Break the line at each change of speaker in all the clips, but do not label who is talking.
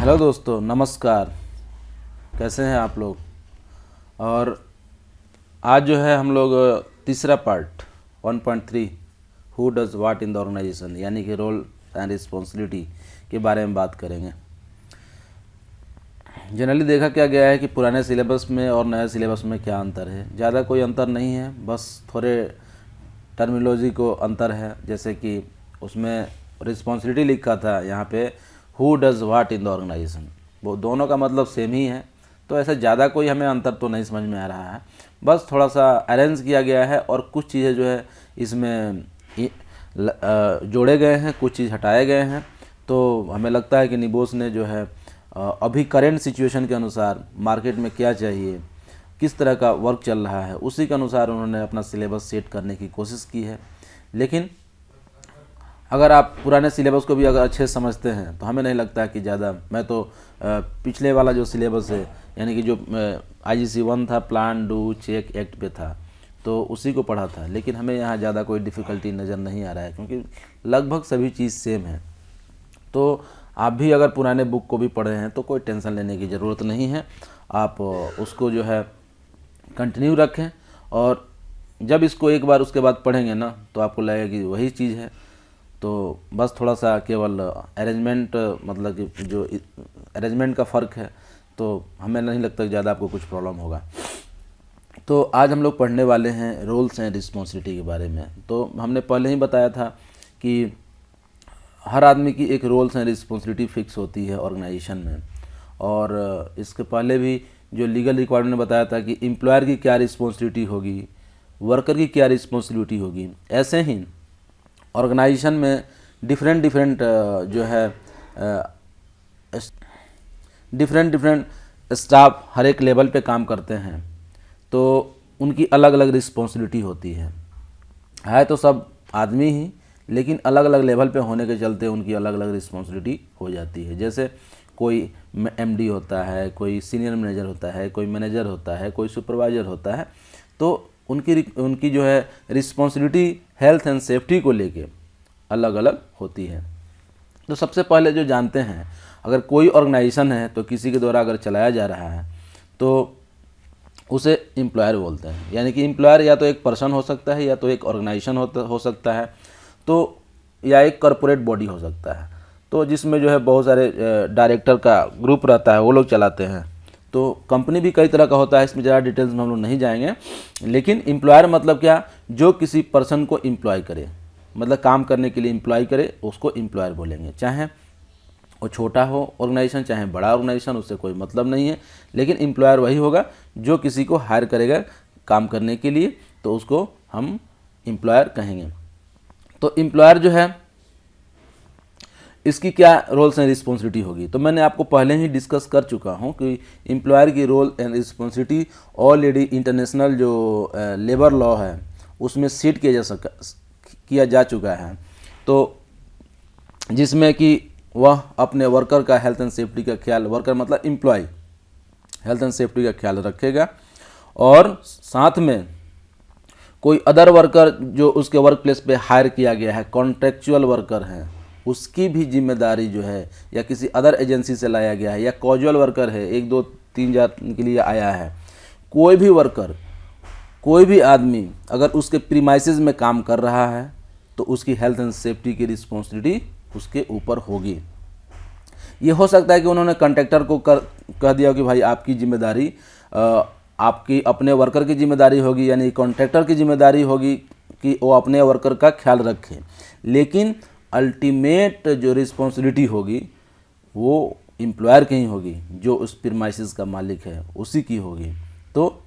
Hello दोस्तों, नमस्कार। कैसे हैं आप लोग? और आज जो है हम लोग तीसरा part 1.3 who does what in the organisation यानी कि रोल एंड रिस्पॉन्सिबिलिटी के बारे में बात करेंगे। जनरली देखा क्या गया है कि पुराने सिलेबस में और नए सिलेबस में क्या अंतर है। ज़्यादा कोई अंतर नहीं है, बस थोड़े टर्मिनोलॉजी को अंतर है। जैसे कि उसमें रिस्पॉन्सिबिलिटी लिखा था, यहाँ पे who does what in the organisation, वो दोनों का मतलब सेम ही है। तो ऐसा ज़्यादा कोई हमें अंतर तो नहीं समझ में आ रहा है, बस थोड़ा सा अरेंज किया गया है और कुछ चीज़ें जो है इसमें जोड़े गए हैं, कुछ चीज़ हटाए गए हैं। तो हमें लगता है कि निबोस ने जो है अभी करेंट सिचुएशन के अनुसार मार्केट में क्या चाहिए, किस तरह का वर्क चल रहा है, उसी के अनुसार उन्होंने अपना सिलेबस सेट करने की कोशिश की है। लेकिन अगर आप पुराने सिलेबस को भी अगर अच्छे से समझते हैं तो हमें नहीं लगता है कि ज़्यादा। मैं तो पिछले वाला जो सिलेबस है यानी कि जो IGC 1 था, प्लान डू चेक एक्ट पे था, तो उसी को पढ़ा था। लेकिन हमें यहाँ ज़्यादा कोई डिफ़िकल्टी नज़र नहीं आ रहा है, क्योंकि लगभग सभी चीज़ सेम है। तो आप भी अगर पुराने बुक को भी पढ़े हैं तो कोई टेंशन लेने की ज़रूरत नहीं है। आप उसको जो है कंटिन्यू रखें, और जब इसको एक बार उसके बाद पढ़ेंगे ना तो आपको लगेगा कि वही चीज़ है। तो बस थोड़ा सा केवल अरेंजमेंट, मतलब कि जो अरेंजमेंट का फ़र्क है, तो हमें नहीं लगता कि ज़्यादा आपको कुछ प्रॉब्लम होगा। तो आज हम लोग पढ़ने वाले हैं रोल्स एंड रिस्पॉन्सिबिलिटी के बारे में। तो हमने पहले ही बताया था कि हर आदमी की एक रोल्स एंड रिस्पॉन्सिबिलिटी फिक्स होती है ऑर्गेनाइजेशन में। और इसके पहले भी जो लीगल रिक्वायरमेंट ने बताया था कि एम्प्लॉयर की क्या रिस्पॉन्सिबिलिटी होगी, वर्कर की क्या रिस्पॉन्सिबिलिटी होगी। ऐसे ही ऑर्गेनाइजेशन में डिफरेंट जो है डिफरेंट स्टाफ हर एक लेवल पे काम करते हैं, तो उनकी अलग अलग रिस्पॉन्सिबिलिटी होती है तो सब आदमी ही, लेकिन अलग अलग लेवल पे होने के चलते उनकी अलग अलग रिस्पॉन्सिबिलिटी हो जाती है। जैसे कोई MD होता है, कोई सीनियर मैनेजर होता है, कोई मैनेजर होता है, कोई सुपरवाइज़र होता है, तो उनकी जो है रिस्पॉन्सिबिलिटी हेल्थ एंड सेफ्टी को लेके अलग अलग होती है। तो सबसे पहले जो जानते हैं, अगर कोई ऑर्गेनाइजेशन है तो किसी के द्वारा अगर चलाया जा रहा है तो उसे एम्प्लॉयर बोलते हैं। यानी कि एम्प्लॉयर या तो एक पर्सन हो सकता है, या तो एक ऑर्गेनाइजेशन हो सकता है, तो या एक कॉरपोरेट बॉडी हो सकता है, तो जिसमें जो है बहुत सारे डायरेक्टर का ग्रुप रहता है, वो लोग चलाते हैं। तो कंपनी भी कई तरह का होता है, इसमें ज़्यादा डिटेल्स में हम लोग नहीं जाएंगे। लेकिन एम्प्लॉयर मतलब क्या, जो किसी पर्सन को एम्प्लॉय करे, मतलब काम करने के लिए एम्प्लॉय करे, उसको एम्प्लॉयर बोलेंगे। चाहे वो छोटा हो ऑर्गेनाइजेशन, चाहे बड़ा ऑर्गेनाइजेशन, उससे कोई मतलब नहीं है। लेकिन एम्प्लॉयर वही होगा जो किसी को हायर करेगा काम करने के लिए, तो उसको हम एम्प्लॉयर कहेंगे। तो एम्प्लॉयर जो है, इसकी क्या रोल्स एंड रिस्पॉन्सिबिलिटी होगी, तो मैंने आपको पहले ही डिस्कस कर चुका हूं कि एम्प्लॉयर की role and responsibility already international जो लेबर लॉ है उसमें सेट किया जा चुका है। तो जिसमें कि वह अपने वर्कर का हेल्थ एंड सेफ्टी का ख्याल, वर्कर मतलब एम्प्लॉय, हेल्थ एंड सेफ्टी का ख्याल रखेगा, और साथ में कोई अदर वर्कर जो उसके वर्क प्लेस पे हायर किया गया है, कॉन्ट्रेक्चुअल वर्कर हैं, उसकी भी जिम्मेदारी जो है, या किसी अदर एजेंसी से लाया गया है, या कॉजुअल वर्कर है, 1 2 3 के लिए आया है, कोई भी वर्कर, कोई भी आदमी अगर उसके प्रीमाइसेस में काम कर रहा है तो उसकी हेल्थ एंड सेफ्टी की रिस्पॉन्सिबिलिटी उसके ऊपर होगी। ये हो सकता है कि उन्होंने कॉन्ट्रैक्टर को कह दिया कि भाई आपकी जिम्मेदारी, आपकी अपने वर्कर की जिम्मेदारी होगी, यानी कॉन्ट्रैक्टर की जिम्मेदारी होगी कि वो अपने वर्कर का ख्याल रखे। लेकिन अल्टीमेट जो रिस्पॉन्सिबिलिटी होगी वो एम्प्लॉयर की ही होगी, जो उस प्रीमाइसेस का मालिक है उसी की होगी। तो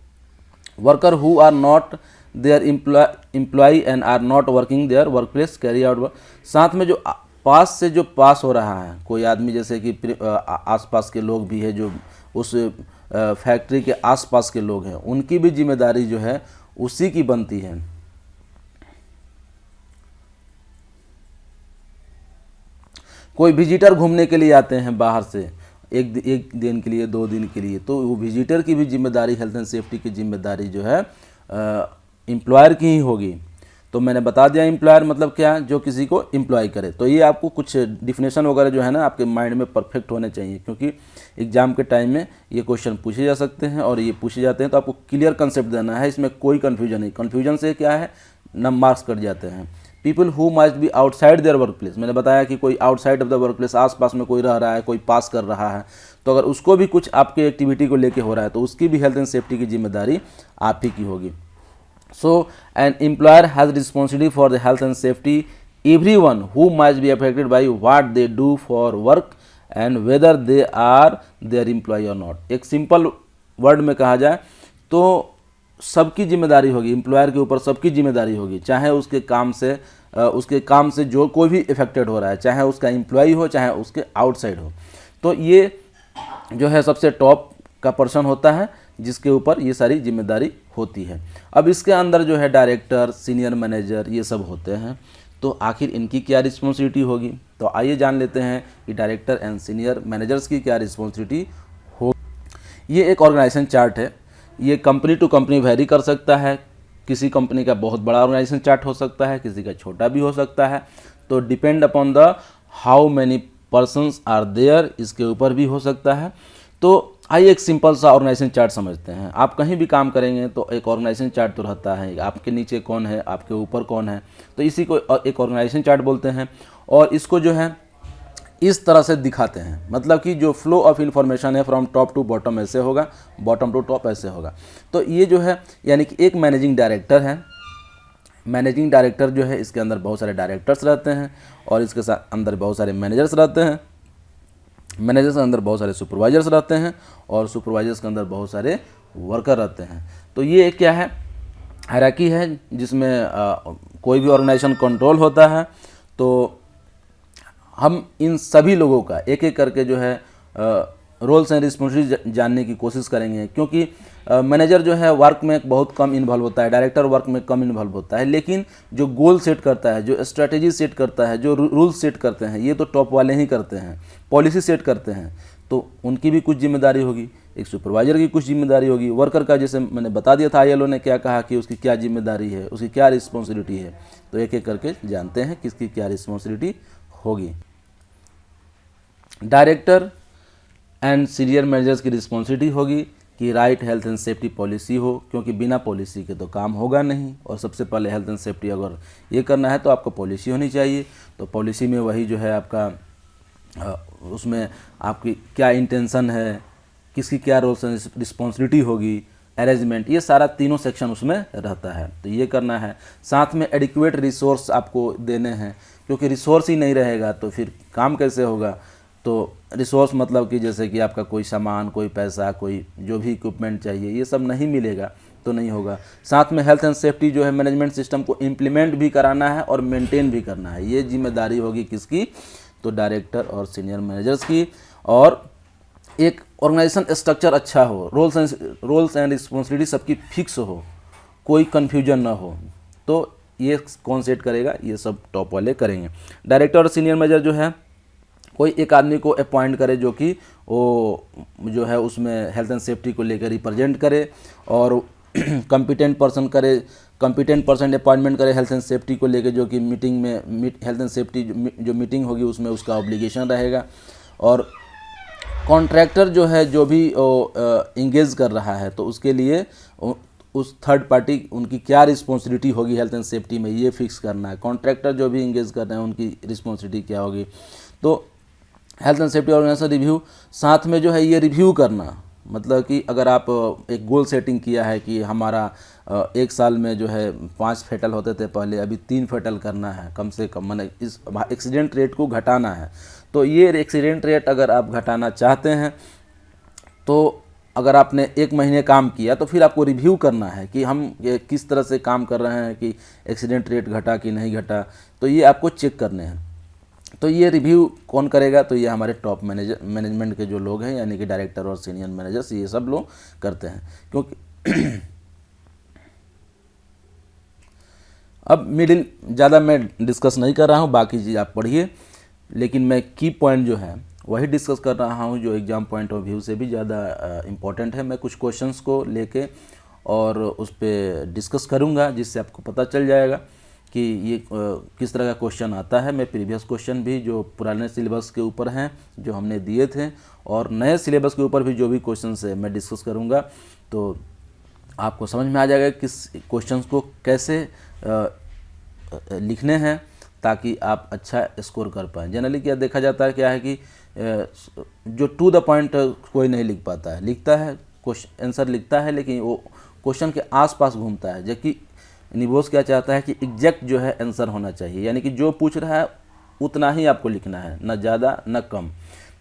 worker who are not their employ and are not working their work place carry out. साथ में जो पास से जो पास हो रहा है कोई आदमी, जैसे कि आसपास के लोग भी है, जो उस फैक्ट्री के आसपास के लोग हैं, उनकी भी जिम्मेदारी जो है उसी की बनती है। कोई विजिटर घूमने के लिए आते हैं बाहर से, एक दिन के लिए, 2 दिन के लिए, तो वो विजिटर की भी जिम्मेदारी, हेल्थ एंड सेफ्टी की जिम्मेदारी जो है एम्प्लॉयर की ही होगी। तो मैंने बता दिया एम्प्लॉयर मतलब क्या, जो किसी को एम्प्लॉय करे। तो ये आपको कुछ डिफिनेशन वगैरह जो है ना आपके माइंड में परफेक्ट होने चाहिए, क्योंकि एग्जाम के टाइम में ये क्वेश्चन पूछे जा सकते हैं और ये पूछे जाते हैं, तो आपको क्लियर कंसेप्ट देना है, इसमें कोई कन्फ्यूजन नहीं। कन्फ्यूजन से क्या है, मार्क्स कट जाते हैं। People who must B outside there work place, मैंने बताया कि कोई outside of the work place, आसपास में कोई रह रहा है, कोई पास कर रहा है, तो अगर उसको भी कुछ आपके एक्टिविटी को लेके हो रहा है तो उसकी भी हेल्थ एंड सेफ्टी की जिम्मेदारी आप ही की होगी। So an employer has responsibility for the health and safety everyone who must be affected by what they do for work and whether they are their employ or not. एक simple word में कहा जाए तो सबकी जिम्मेदारी होगी, employer के ऊपर सबकी जिम्मेदारी होगी, चाहे उसके काम से जो कोई भी इफेक्टेड हो रहा है, चाहे उसका एम्प्लॉय हो चाहे उसके आउटसाइड हो। तो ये जो है सबसे टॉप का पर्सन होता है जिसके ऊपर ये सारी जिम्मेदारी होती है। अब इसके अंदर जो है डायरेक्टर, सीनियर मैनेजर ये सब होते हैं, तो आखिर इनकी क्या रिस्पॉन्सिबिलिटी होगी। तो आइए जान लेते हैं कि डायरेक्टर एंड सीनियर मैनेजर्स की क्या रिस्पॉन्सिबिलिटी हो। ये एक ऑर्गेनाइजेशन चार्ट है, ये कंपनी टू कंपनी वेरी कर सकता है, किसी कंपनी का बहुत बड़ा ऑर्गेनाइजेशन चार्ट हो सकता है, किसी का छोटा भी हो सकता है, तो depend upon the how many persons are there, इसके ऊपर भी हो सकता है। तो आइए एक सिंपल सा ऑर्गेनाइजेशन चार्ट समझते हैं। आप कहीं भी काम करेंगे तो एक ऑर्गेनाइजेशन चार्ट तो रहता है, आपके नीचे कौन है, आपके ऊपर कौन है, तो इसी को एक ऑर्गेनाइजेशन चार्ट बोलते हैं। और इसको जो है इस तरह से दिखाते हैं, मतलब कि जो फ्लो ऑफ इंफॉर्मेशन है फ्रॉम टॉप टू बॉटम ऐसे होगा, बॉटम टू टॉप ऐसे होगा। तो ये जो है यानी कि एक मैनेजिंग डायरेक्टर है, मैनेजिंग डायरेक्टर जो है इसके अंदर बहुत सारे डायरेक्टर्स रहते हैं और इसके साथ अंदर बहुत सारे मैनेजर्स रहते हैं, मैनेजर्स के अंदर बहुत सारे सुपरवाइजर्स रहते हैं और सुपरवाइजर्स के अंदर बहुत सारे वर्कर रहते हैं। तो ये क्या है, हायरार्की है जिसमें कोई भी ऑर्गेनाइजेशन कंट्रोल होता है। तो हम इन सभी लोगों का एक एक करके जो है रोल्स एंड रिस्पॉन्सिबिलिटी जानने की कोशिश करेंगे, क्योंकि मैनेजर जो है वर्क में बहुत कम इन्वॉल्व होता है, डायरेक्टर वर्क में कम इन्वॉल्व होता है, लेकिन जो गोल सेट करता है, जो स्ट्रेटेजी सेट करता है, जो रूल्स सेट करते हैं, ये तो टॉप वाले ही करते हैं, पॉलिसी सेट करते हैं, तो उनकी भी कुछ जिम्मेदारी होगी। एक सुपरवाइजर की कुछ जिम्मेदारी होगी, वर्कर का जैसे मैंने बता दिया था ILO ने क्या कहा कि उसकी क्या जिम्मेदारी है, उसकी क्या रिस्पॉन्सिबिलिटी है। तो एक एक करके जानते हैं किसकी क्या रिस्पॉन्सिबिलिटी होगी। डायरेक्टर एंड सीनियर मैनेजर्स की रिस्पॉन्सिबिलिटी होगी कि right health and safety policy हो, क्योंकि बिना पॉलिसी के तो काम होगा नहीं। और सबसे पहले हेल्थ एंड सेफ्टी अगर ये करना है तो आपको पॉलिसी होनी चाहिए। तो पॉलिसी में वही जो है आपका उसमें आपकी क्या इंटेंशन है, किसकी क्या रोल्स एंड रिस्पॉन्सिबिलिटी होगी, अरेंजमेंट, ये सारा तीनों सेक्शन उसमें रहता है, तो ये करना है। साथ में एडिक्वेट रिसोर्स आपको देने हैं, क्योंकि रिसोर्स ही नहीं रहेगा तो फिर काम कैसे होगा। तो रिसोर्स मतलब कि जैसे कि आपका कोई सामान, कोई पैसा, कोई जो भी इक्विपमेंट चाहिए, ये सब नहीं मिलेगा तो नहीं होगा। साथ में हेल्थ एंड सेफ्टी जो है मैनेजमेंट सिस्टम को इम्प्लीमेंट भी कराना है और मेंटेन भी करना है, ये जिम्मेदारी होगी किसकी, तो डायरेक्टर और सीनियर मैनेजर्स की। और एक ऑर्गेनाइजेशन स्ट्रक्चर अच्छा हो, रोल्स एंड रिस्पॉन्सिबिलिटी सबकी फिक्स हो, कोई कन्फ्यूजन ना हो, तो ये कौन सेट करेगा, ये सब टॉप वाले करेंगे। डायरेक्टर और सीनियर मैनेजर जो है कोई एक आदमी को अपॉइंट करे जो कि वो जो है उसमें हेल्थ एंड सेफ्टी को लेकर रिप्रेजेंट करे और कॉम्पिटेंट पर्सन अपॉइंटमेंट करे हेल्थ एंड सेफ्टी को लेकर, जो कि मीटिंग में हेल्थ एंड सेफ्टी जो मीटिंग होगी उसमें उसका ऑब्लिगेशन रहेगा। और कॉन्ट्रैक्टर जो है जो भी इंगेज कर रहा है तो उसके लिए उस थर्ड पार्टी उनकी क्या रिस्पॉन्सिबिलिटी होगी हेल्थ एंड सेफ्टी में, ये फिक्स करना है। कॉन्ट्रैक्टर जो भी इंगेज कर रहे हैं उनकी रिस्पॉन्सिबिलिटी क्या होगी। तो health and safety organisation review, साथ में जो है ये रिव्यू करना, मतलब कि अगर आप एक गोल सेटिंग किया है कि हमारा एक साल में जो है 5 फेटल होते थे पहले, अभी 3 फेटल करना है कम से कम, माने इस एक्सीडेंट रेट को घटाना है। तो ये एक्सीडेंट रेट अगर आप घटाना चाहते हैं तो अगर आपने 1 महीने काम किया तो फिर आपको रिव्यू करना है कि हम किस तरह से काम कर रहे हैं, कि एक्सीडेंट रेट घटा कि नहीं घटा, तो ये आपको चेक करने हैं। तो ये रिव्यू कौन करेगा, तो ये हमारे टॉप मैनेजमेंट के जो लोग हैं, यानी कि डायरेक्टर और सीनियर मैनेजर्स, ये सब लोग करते हैं। क्योंकि अब मिडिल ज़्यादा मैं डिस्कस नहीं कर रहा हूँ, बाकी चीज़ आप पढ़िए, लेकिन मैं की पॉइंट जो है वही डिस्कस कर रहा हूँ जो एग्ज़ाम पॉइंट ऑफ व्यू से भी ज़्यादा इम्पोर्टेंट है। मैं कुछ क्वेश्चंस को लेके और उस पर डिस्कस करूँगा, जिससे आपको पता चल जाएगा कि ये किस तरह का क्वेश्चन आता है। मैं प्रीवियस क्वेश्चन भी जो पुराने सिलेबस के ऊपर हैं जो हमने दिए थे और नए सिलेबस के ऊपर भी जो भी क्वेश्चन है मैं डिस्कस करूँगा, तो आपको समझ में आ जाएगा किस क्वेश्चंस को कैसे लिखने हैं ताकि आप अच्छा स्कोर कर पाएँ। जनरली क्या देखा जाता है, क्या है कि जो टू द पॉइंट कोई नहीं लिख पाता है, लिखता है क्वेश्चन आंसर लिखता है लेकिन वो क्वेश्चन के आसपास घूमता है, जबकि निबोस क्या चाहता है कि एग्जैक्ट जो है आंसर होना चाहिए, यानी कि जो पूछ रहा है उतना ही आपको लिखना है, ना ज़्यादा ना कम,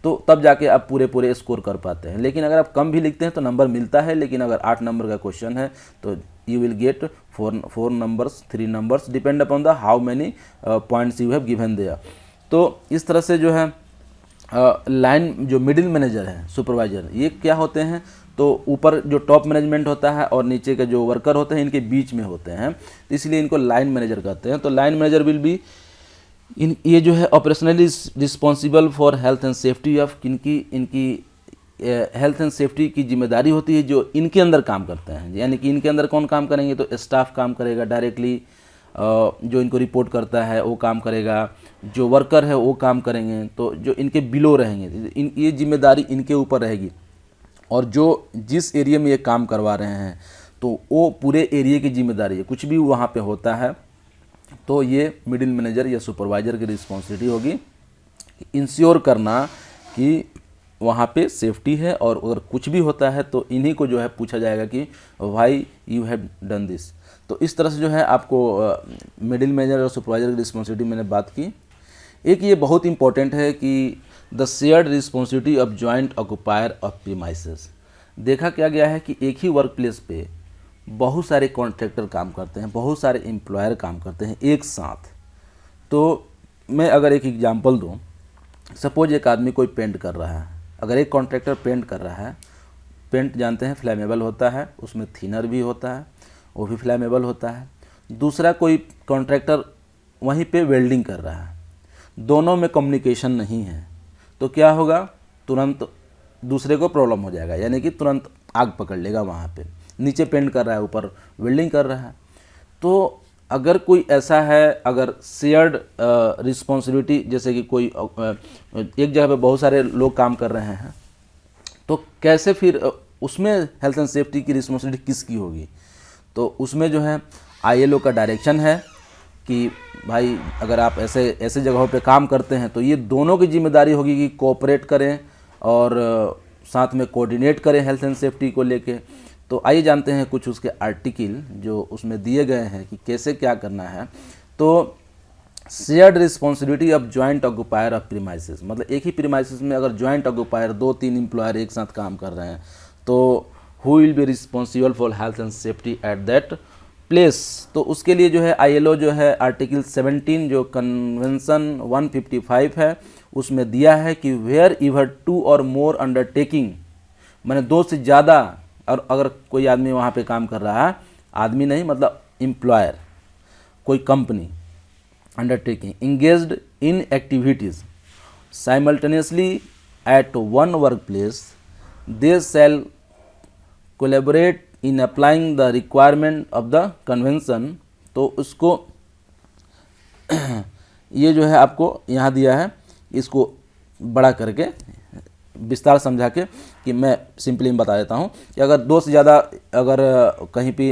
तो तब जाके आप पूरे स्कोर कर पाते हैं। लेकिन अगर आप कम भी लिखते हैं तो नंबर मिलता है, लेकिन अगर 8 नंबर का क्वेश्चन है तो you will get 4 numbers 3 numbers depend upon the how many points you have given there. तो इस तरह से जो है लाइन जो मिडिल मैनेजर है, सुपरवाइजर, ये क्या होते हैं, तो ऊपर जो टॉप मैनेजमेंट होता है और नीचे के जो वर्कर होते हैं इनके बीच में होते हैं, तो इसलिए इनको लाइन मैनेजर कहते हैं। तो लाइन मैनेजर विल बी ये जो है operationally responsible for health and safety of इनकी हेल्थ एंड सेफ्टी की जिम्मेदारी होती है जो इनके अंदर काम करते हैं, यानी कि इनके अंदर कौन काम करेंगे, तो स्टाफ काम करेगा डायरेक्टली, जो इनको रिपोर्ट करता है वो काम करेगा, जो वर्कर है वो काम करेंगे, तो जो इनके बिलो रहेंगे ये जिम्मेदारी इनके ऊपर रहेगी। और जो जिस एरिया में ये काम करवा रहे हैं तो वो पूरे एरिया की जिम्मेदारी है, कुछ भी वहाँ पे होता है तो ये मिडिल मैनेजर या सुपरवाइज़र की रिस्पॉन्सिबिलिटी होगी इंश्योर करना कि वहाँ पे सेफ्टी है, और अगर कुछ भी होता है तो इन्हीं को जो है पूछा जाएगा कि why you have done this. तो इस तरह से जो है आपको मिडिल मैनेजर और सुपरवाइज़र की रिस्पॉन्सिबिलिटी मैंने बात की। एक ये बहुत इंपॉर्टेंट है कि the shared responsibility of joint occupier of premises. देखा क्या गया है कि एक ही वर्क प्लेस पे बहुत सारे कॉन्ट्रैक्टर काम करते हैं, बहुत सारे एम्प्लॉयर काम करते हैं एक साथ। तो मैं अगर एक एग्जांपल दूं, सपोज एक आदमी कोई पेंट कर रहा है, अगर एक कॉन्ट्रैक्टर पेंट कर रहा है, पेंट जानते हैं फ्लैमेबल होता है, उसमें थिनर भी होता है, वो भी फ्लैमेबल होता है। दूसरा कोई कॉन्ट्रैक्टर वहीं पे वेल्डिंग कर रहा है, दोनों में कम्युनिकेशन नहीं है, तो क्या होगा, तुरंत दूसरे को प्रॉब्लम हो जाएगा, यानी कि तुरंत आग पकड़ लेगा वहाँ पे। नीचे पेंट कर रहा है, ऊपर वेल्डिंग कर रहा है। तो अगर कोई ऐसा है, अगर शेयर्ड रिस्पॉन्सिबिलिटी, जैसे कि कोई एक जगह पे बहुत सारे लोग काम कर रहे हैं, तो कैसे फिर उसमें हेल्थ एंड सेफ्टी की रिस्पॉन्सिबिलिटी किसकी होगी, तो उसमें जो है ILO का डायरेक्शन है कि भाई अगर आप ऐसे जगहों पे काम करते हैं तो ये दोनों की जिम्मेदारी होगी कि कोऑपरेट करें और साथ में कोऑर्डिनेट करें हेल्थ एंड सेफ्टी को लेके। तो आइए जानते हैं कुछ उसके आर्टिकल जो उसमें दिए गए हैं कि कैसे क्या करना है। तो shared responsibility of joint occupier of premises, मतलब एक ही प्रीमाइसेस में अगर जॉइंट ऑक्यूपायर 2-3 एम्प्लॉयर एक साथ काम कर रहे हैं तो who will be responsible for health and safety at that place. तो उसके लिए जो है ILO जो है आर्टिकल 17 जो कन्वेंशन 155 है उसमें दिया है कि where ever 2 or more undertaking, मैंने 2 से ज़्यादा, और अगर कोई आदमी वहाँ पे काम कर रहा है, आदमी नहीं मतलब एम्प्लॉयर, कोई company, undertaking engaged in activities simultaneously at one work place, they shall collaborate in applying the requirement of the convention. तो उसको ये जो है आपको यहाँ दिया है, इसको बड़ा करके विस्तार समझा के कि मैं सिंपली बता देता हूँ कि अगर 2 से ज़्यादा अगर कहीं पे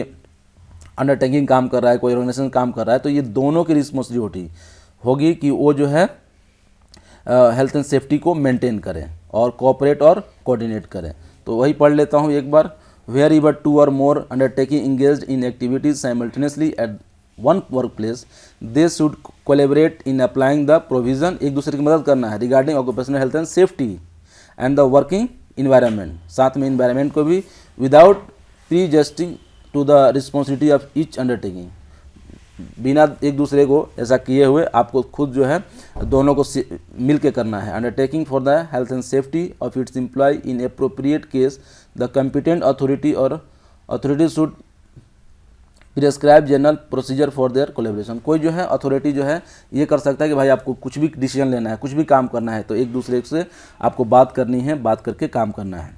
अंडरटेकिंग काम कर रहा है, कोई ऑर्गेनाइजेशन काम कर रहा है, तो ये दोनों की रिस्पॉन्सिबिलिटी होगी कि वो जो है हेल्थ एंड सेफ्टी को मेंटेन करें और कोऑपरेट और कोऑर्डिनेट करें। तो वही पढ़ लेता हूँ एक बार। Where ever 2 or more undertaking engaged in activities simultaneously at one work place, they should collaborate in applying the provision, एक दूसरे की मदद करना है regarding occupational health and safety and the working environment, साथ में इन्वायरमेंट को भी, without prejudicing to the responsibility of each undertaking, बिना एक दूसरे को ऐसा किए हुए आपको खुद जो है दोनों को मिल के करना है। Undertaking for the health and safety of its employ in appropriate case the competent authority or authority should prescribe general procedure for their collaboration. कोई जो है अथॉरिटी जो है ये कर सकता है कि भाई आपको कुछ भी डिसीजन लेना है, कुछ भी काम करना है, तो एक दूसरे से आपको बात करनी है, बात करके काम करना है।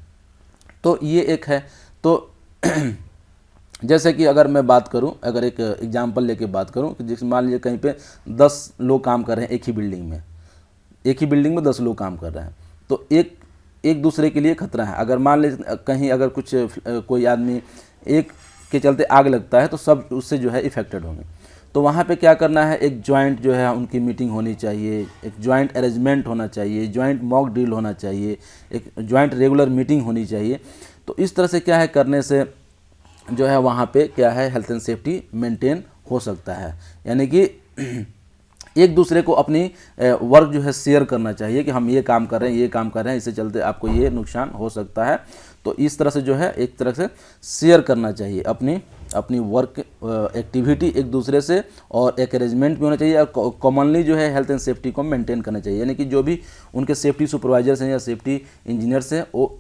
तो ये एक है। तो जैसे कि अगर मैं बात करूं, अगर एक एग्जांपल लेके बात करूं कि जिस मान लीजिए कहीं पे 10 लोग काम कर रहे हैं एक ही बिल्डिंग में, 10 लोग काम कर रहे हैं, तो एक एक दूसरे के लिए खतरा है। अगर मान लीजिए कहीं अगर कुछ कोई आदमी एक के चलते आग लगता है तो सब उससे जो है इफेक्टेड होंगे। तो वहाँ पे क्या करना है, एक जॉइंट जो है उनकी मीटिंग होनी चाहिए, एक जॉइंट अरेंजमेंट होना चाहिए, जॉइंट मॉक ड्रिल होना चाहिए, एक जॉइंट रेगुलर मीटिंग होनी चाहिए। तो इस तरह से क्या है, करने से जो है वहाँ पे क्या है, हेल्थ एंड सेफ्टी मेंटेन हो सकता है। यानी कि एक दूसरे को अपनी वर्क जो है शेयर करना चाहिए कि हम ये काम कर रहे हैं, ये काम कर रहे हैं, इससे चलते आपको ये नुकसान हो सकता है। तो इस तरह से जो है एक तरह से शेयर करना चाहिए अपनी वर्क एक्टिविटी एक दूसरे से, और एक अरेंजमेंट भी होना चाहिए, और कॉमनली जो है हेल्थ एंड सेफ्टी को मेंटेन करना चाहिए। यानी कि जो भी उनके सेफ्टी सुपरवाइजर्स हैं या सेफ्टी इंजीनियर्स हैं वो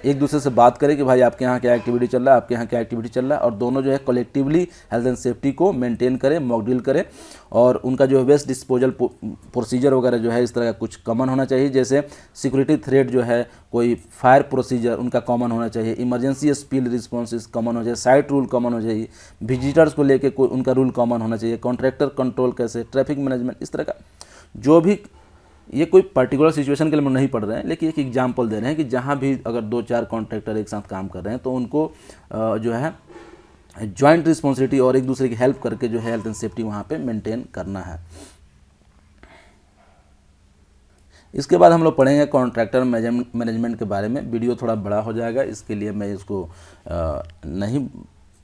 एक दूसरे से बात करें कि भाई आपके यहाँ क्या एक्टिविटी चल रहा है, आपके यहाँ क्या एक्टिविटी चल रहा है, और दोनों जो है कलेक्टिवली हेल्थ एंड सेफ्टी को मेंटेन करें, मॉक ड्रिल करें। और उनका जो है वेस्ट डिस्पोजल प्रोसीजर वगैरह जो है इस तरह का कुछ कॉमन होना चाहिए। जैसे सिक्योरिटी थ्रेड जो है, कोई फायर प्रोसीजर उनका कॉमन होना चाहिए, इमरजेंसी स्पिल रिस्पॉन्स कॉमन होना चाहिए, साइट रूल कॉमन होना चाहिए, विजिटर्स को लेकर कोई उनका रूल कॉमन होना चाहिए, कॉन्ट्रैक्टर कंट्रोल कैसे, ट्रैफिक मैनेजमेंट, इस तरह का जो भी। ये कोई पर्टिकुलर सिचुएशन के लिए हम नहीं पढ़ रहे हैं, लेकिन एक एग्जांपल दे रहे हैं कि जहाँ भी अगर 2-4 कॉन्ट्रैक्टर एक साथ काम कर रहे हैं तो उनको जो है जॉइंट रिस्पॉन्सिबिलिटी और एक दूसरे की हेल्प करके जो है हेल्थ एंड सेफ्टी वहाँ पे मेंटेन करना है। इसके बाद हम लोग पढ़ेंगे कॉन्ट्रैक्टर मैनेजमेंट के बारे में। वीडियो थोड़ा बड़ा हो जाएगा, इसके लिए मैं इसको नहीं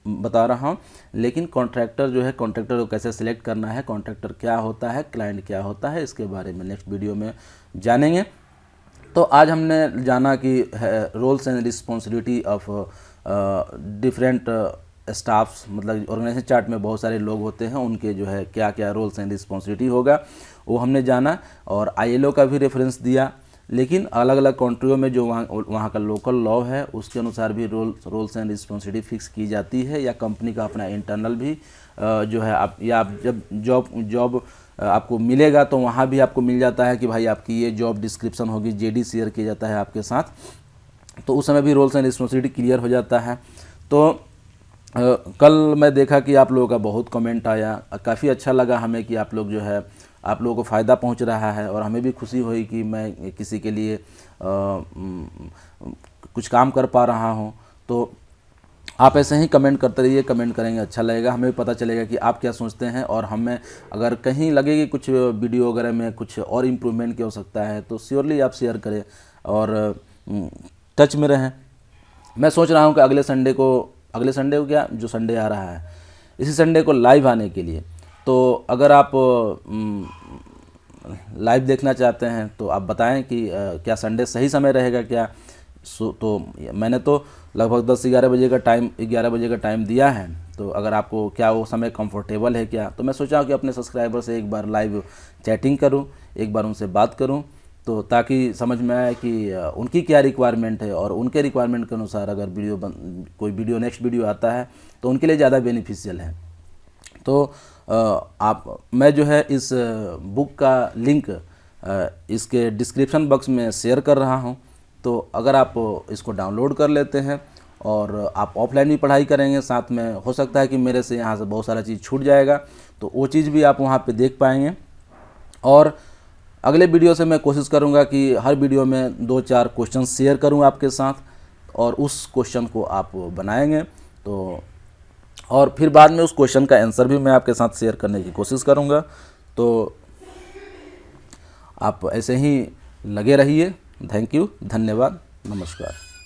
बता रहा हूँ, लेकिन कॉन्ट्रैक्टर जो है, कॉन्ट्रैक्टर को कैसे सिलेक्ट करना है, कॉन्ट्रैक्टर क्या होता है, क्लाइंट क्या होता है, इसके बारे में नेक्स्ट वीडियो में जानेंगे। तो आज हमने जाना कि roles and responsibility of different staffs, मतलब ऑर्गेनाइजेशन चार्ट में बहुत सारे लोग होते हैं, उनके जो है क्या क्या रोल्स एंड रिस्पॉन्सिबिलिटी होगा वो हमने जाना, और ILO का भी रेफरेंस दिया। लेकिन अलग अलग कंट्रियों में जो वहाँ का लोकल लॉ है उसके अनुसार भी रोल्स एंड रिस्पॉन्सिबिलिटी फिक्स की जाती है, या कंपनी का अपना इंटरनल भी जो है आप जब जॉब आपको मिलेगा तो वहाँ भी आपको मिल जाता है कि भाई आपकी ये जॉब डिस्क्रिप्शन होगी, JD शेयर किया जाता है आपके साथ, तो उस समय भी रोल्स एंड रिस्पॉन्सिबिलिटी क्लियर हो जाता है। तो कल मैं देखा कि आप लोगों का बहुत कमेंट आया, काफ़ी अच्छा लगा हमें कि आप लोग जो है, आप लोगों को फ़ायदा पहुंच रहा है, और हमें भी खुशी हुई कि मैं किसी के लिए कुछ काम कर पा रहा हूं। तो आप ऐसे ही कमेंट करते रहिए, कमेंट करेंगे अच्छा लगेगा, हमें भी पता चलेगा कि आप क्या सोचते हैं, और हमें अगर कहीं लगे कि कुछ वीडियो वगैरह में कुछ और इम्प्रूवमेंट की हो सकता है तो श्योरली आप शेयर करें और टच में रहें। मैं सोच रहा हूँ कि अगले संडे को क्या, जो संडे आ रहा है, इसी संडे को लाइव आने के लिए, तो अगर आप लाइव देखना चाहते हैं तो आप बताएं कि क्या संडे सही समय रहेगा क्या। तो मैंने तो लगभग 11 बजे का टाइम दिया है, तो अगर आपको क्या वो समय कंफर्टेबल है क्या, तो मैं सोचा कि अपने सब्सक्राइबर से एक बार लाइव चैटिंग करूं, एक बार उनसे बात करूं, तो ताकि समझ में आए कि उनकी क्या रिक्वायरमेंट है, और उनके रिक्वायरमेंट के अनुसार अगर कोई नेक्स्ट वीडियो आता है तो उनके लिए ज़्यादा बेनिफिशियल है। तो मैं जो है इस बुक का लिंक इसके डिस्क्रिप्शन बॉक्स में शेयर कर रहा हूं, तो अगर आप इसको डाउनलोड कर लेते हैं और आप ऑफलाइन भी पढ़ाई करेंगे, साथ में हो सकता है कि मेरे से यहाँ से बहुत सारा चीज़ छूट जाएगा, तो वो चीज़ भी आप वहाँ पे देख पाएंगे। और अगले वीडियो से मैं कोशिश करूँगा कि हर वीडियो में 2-4 क्वेश्चन शेयर करूँ आपके साथ, और उस क्वेश्चन को आप बनाएंगे, तो और फिर बाद में उस क्वेश्चन का आंसर भी मैं आपके साथ शेयर करने की कोशिश करूँगा। तो आप ऐसे ही लगे रहिए। थैंक यू, धन्यवाद, नमस्कार।